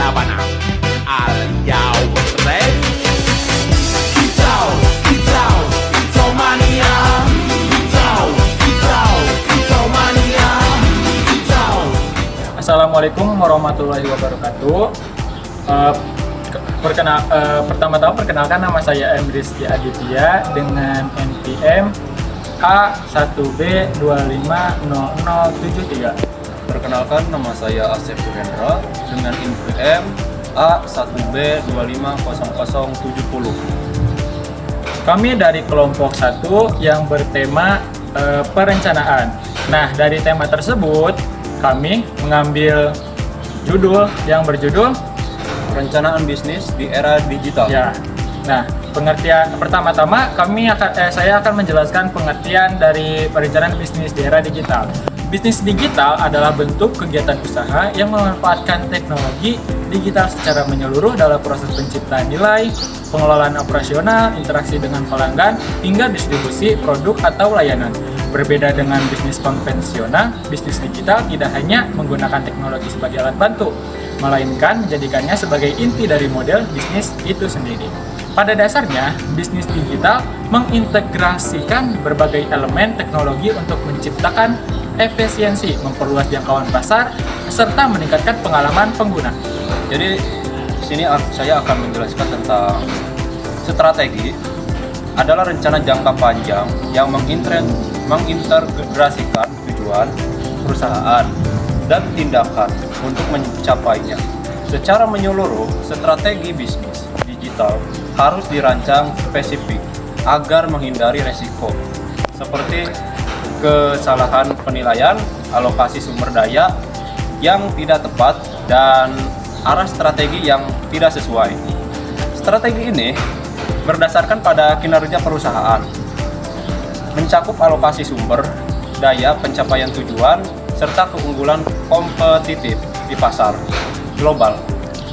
Sabana. Are you ready? Kicau, kicau, kicau mania. Kicau, kicau, kicau mania. Kicau. Assalamualaikum warahmatullahi wabarakatuh. Pertama-tama perkenalkan, nama saya M. Rizky Aditya dengan NPM A1B250073. Perkenalkan, nama saya Asep Suhendra dengan NPM A1B250070. Kami dari kelompok 1 yang bertema perencanaan. Nah, dari tema tersebut kami mengambil judul yang berjudul Perencanaan bisnis di era digital. ya. Nah, pengertian pertama-tama saya akan menjelaskan pengertian dari perencanaan bisnis di era digital. Bisnis digital adalah bentuk kegiatan usaha yang memanfaatkan teknologi digital secara menyeluruh dalam proses penciptaan nilai, pengelolaan operasional, interaksi dengan pelanggan, hingga distribusi produk atau layanan. Berbeda dengan bisnis konvensional, bisnis digital tidak hanya menggunakan teknologi sebagai alat bantu, melainkan menjadikannya sebagai inti dari model bisnis itu sendiri. Pada dasarnya, bisnis digital mengintegrasikan berbagai elemen teknologi untuk menciptakan efisiensi, memperluas jangkauan pasar, serta meningkatkan pengalaman pengguna. Jadi di sini saya akan menjelaskan tentang strategi adalah rencana jangka panjang yang mengintegrasikan tujuan perusahaan dan tindakan untuk mencapainya. Secara menyeluruh, strategi bisnis digital harus dirancang spesifik agar menghindari resiko seperti kesalahan penilaian, alokasi sumber daya yang tidak tepat, dan arah strategi yang tidak sesuai. Strategi ini berdasarkan pada kinerja perusahaan, mencakup alokasi sumber daya, pencapaian tujuan, serta keunggulan kompetitif di pasar global.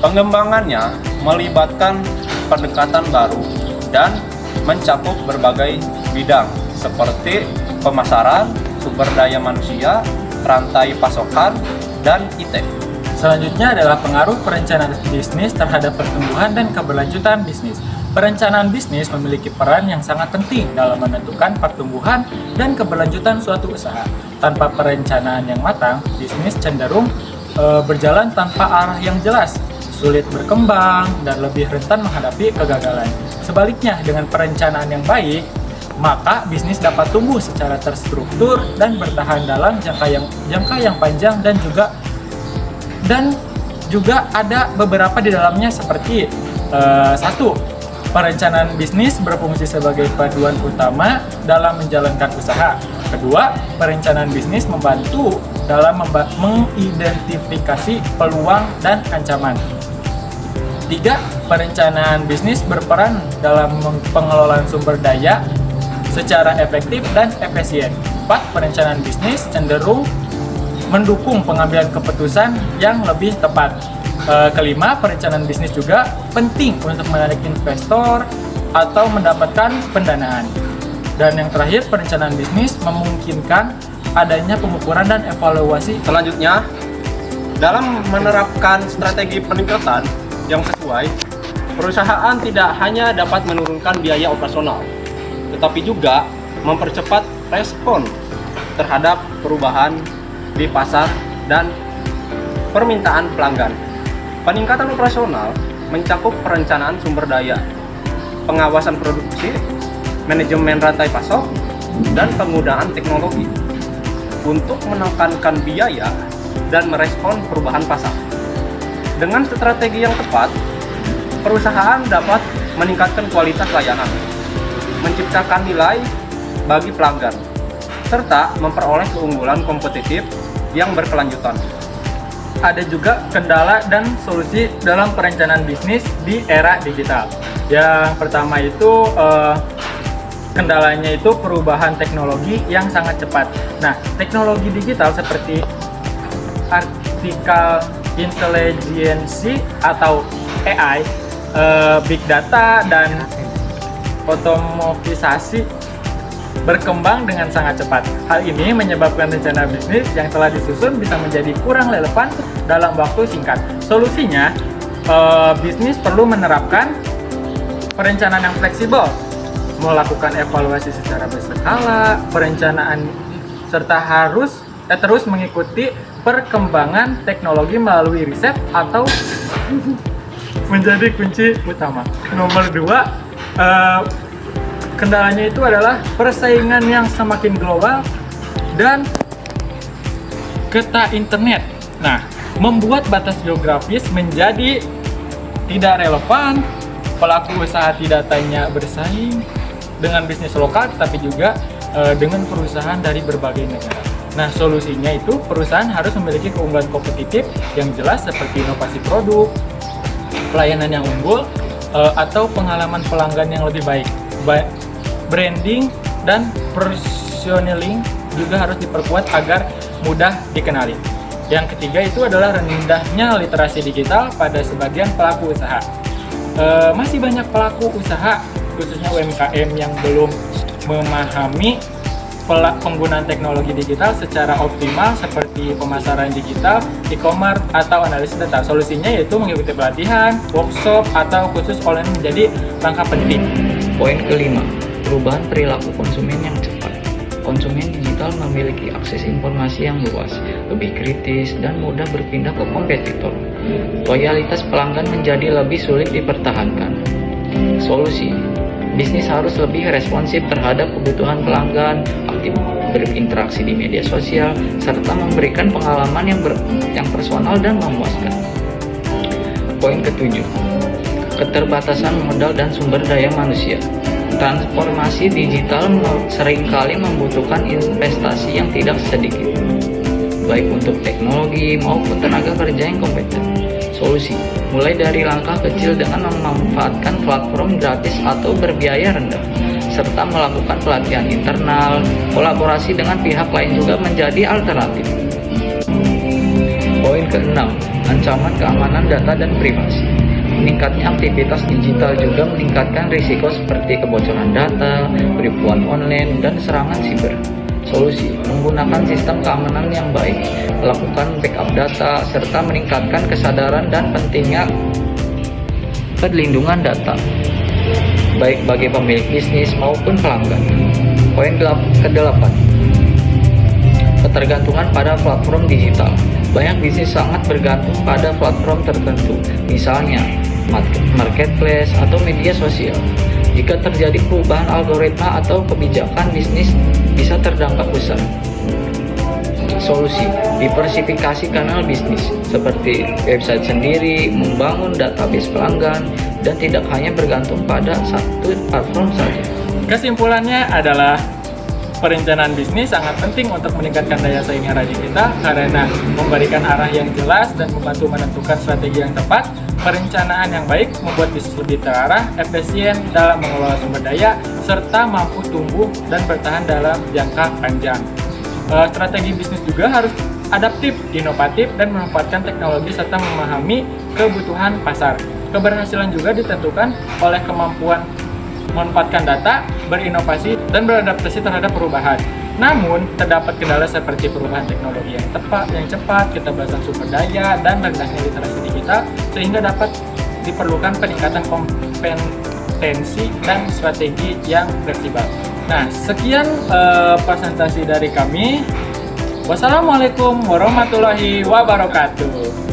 Pengembangannya melibatkan pendekatan baru dan mencakup berbagai bidang seperti pemasaran, sumber daya manusia, rantai pasokan, dan IT. Selanjutnya adalah pengaruh perencanaan bisnis terhadap pertumbuhan dan keberlanjutan bisnis. Perencanaan bisnis memiliki peran yang sangat penting dalam menentukan pertumbuhan dan keberlanjutan suatu usaha. Tanpa perencanaan yang matang, bisnis cenderung berjalan tanpa arah yang jelas, sulit berkembang, dan lebih rentan menghadapi kegagalan. Sebaliknya, dengan perencanaan yang baik, maka bisnis dapat tumbuh secara terstruktur dan bertahan dalam jangka yang panjang, dan juga ada beberapa di dalamnya seperti 1. Perencanaan bisnis berfungsi sebagai panduan utama dalam menjalankan usaha. Kedua, perencanaan bisnis membantu dalam mengidentifikasi peluang dan ancaman. 3. Perencanaan bisnis berperan dalam pengelolaan sumber daya secara efektif dan efisien. 4. Perencanaan bisnis cenderung mendukung pengambilan keputusan yang lebih tepat. Kelima, perencanaan bisnis juga penting untuk menarik investor atau mendapatkan pendanaan. Dan yang terakhir, perencanaan bisnis memungkinkan adanya pengukuran dan evaluasi. Selanjutnya, dalam menerapkan strategi peningkatan yang sesuai, perusahaan tidak hanya dapat menurunkan biaya operasional, tetapi juga mempercepat respon terhadap perubahan di pasar dan permintaan pelanggan. Peningkatan operasional mencakup perencanaan sumber daya, pengawasan produksi, manajemen rantai pasok, dan penggunaan teknologi untuk menekankan biaya dan merespon perubahan pasar. Dengan strategi yang tepat, perusahaan dapat meningkatkan kualitas layanan, menciptakan nilai bagi pelanggan, serta memperoleh keunggulan kompetitif yang berkelanjutan. Ada juga kendala dan solusi dalam perencanaan bisnis di era digital. Yang pertama itu kendalanya itu perubahan teknologi yang sangat cepat. Nah, teknologi digital seperti artificial intelligence atau AI, big data, dan otomatisasi berkembang dengan sangat cepat. Hal ini menyebabkan rencana bisnis yang telah disusun bisa menjadi kurang relevan dalam waktu singkat. Solusinya, bisnis perlu menerapkan perencanaan yang fleksibel, melakukan evaluasi secara berskala, perencanaan serta harus terus mengikuti perkembangan teknologi melalui riset atau menjadi kunci utama. Nomor 2, kendalanya itu adalah persaingan yang semakin global dan peta internet. Nah, membuat batas geografis menjadi tidak relevan. Pelaku usaha tidak hanya bersaing dengan bisnis lokal, tapi juga dengan perusahaan dari berbagai negara. Nah, solusinya itu perusahaan harus memiliki keunggulan kompetitif yang jelas seperti inovasi produk, pelayanan yang unggul, atau pengalaman pelanggan yang lebih baik. Branding dan positioning juga harus diperkuat agar mudah dikenali. Yang ketiga itu adalah rendahnya literasi digital pada sebagian pelaku usaha. Masih banyak pelaku usaha, khususnya UMKM, yang belum memahami penggunaan teknologi digital secara optimal seperti pemasaran digital, e-commerce, atau analisis data. Solusinya yaitu mengikuti pelatihan, workshop, atau khusus online menjadi langkah penting. Poin kelima, perubahan perilaku konsumen yang cepat. Konsumen digital memiliki akses informasi yang luas, lebih kritis, dan mudah berpindah ke kompetitor. Loyalitas pelanggan menjadi lebih sulit dipertahankan. Solusi, bisnis harus lebih responsif terhadap kebutuhan pelanggan, aktif berinteraksi di media sosial, serta memberikan pengalaman yang personal dan memuaskan. Poin ketujuh, keterbatasan modal dan sumber daya manusia. Transformasi digital seringkali membutuhkan investasi yang tidak sedikit, baik untuk teknologi maupun tenaga kerja yang kompeten. Solusi, mulai dari langkah kecil dengan memanfaatkan platform gratis atau berbiaya rendah, serta melakukan pelatihan internal. Kolaborasi dengan pihak lain juga menjadi alternatif. Poin keenam, ancaman keamanan data dan privasi. Meningkatnya aktivitas digital juga meningkatkan risiko seperti kebocoran data, penipuan online, dan serangan siber. Solusi, menggunakan sistem keamanan yang baik, melakukan backup data, serta meningkatkan kesadaran dan pentingnya perlindungan data, baik bagi pemilik bisnis maupun pelanggan. Poin ke-8, ketergantungan pada platform digital. Banyak bisnis sangat bergantung pada platform tertentu, misalnya marketplace atau media sosial. Jika terjadi perubahan algoritma atau kebijakan, bisnis bisa terdampak besar. Solusi, diversifikasi kanal bisnis seperti website sendiri, membangun database pelanggan, dan tidak hanya bergantung pada satu platform saja. Kesimpulannya adalah perencanaan bisnis sangat penting untuk meningkatkan daya saing hara kita karena memberikan arah yang jelas dan membantu menentukan strategi yang tepat. Perencanaan yang baik membuat bisnis lebih terarah, efisien dalam mengelola sumber daya, serta mampu tumbuh dan bertahan dalam jangka panjang. Strategi bisnis juga harus adaptif, inovatif, dan memanfaatkan teknologi serta memahami kebutuhan pasar. Keberhasilan juga ditentukan oleh kemampuan memanfaatkan data, berinovasi, dan beradaptasi terhadap perubahan. Namun, terdapat kendala seperti perubahan teknologi yang cepat, keterbatasan sumber daya, dan rendahnya literasi digital, sehingga dapat diperlukan peningkatan kompetensi dan strategi yang fleksibel. Nah, sekian presentasi dari kami. Wassalamualaikum warahmatullahi wabarakatuh.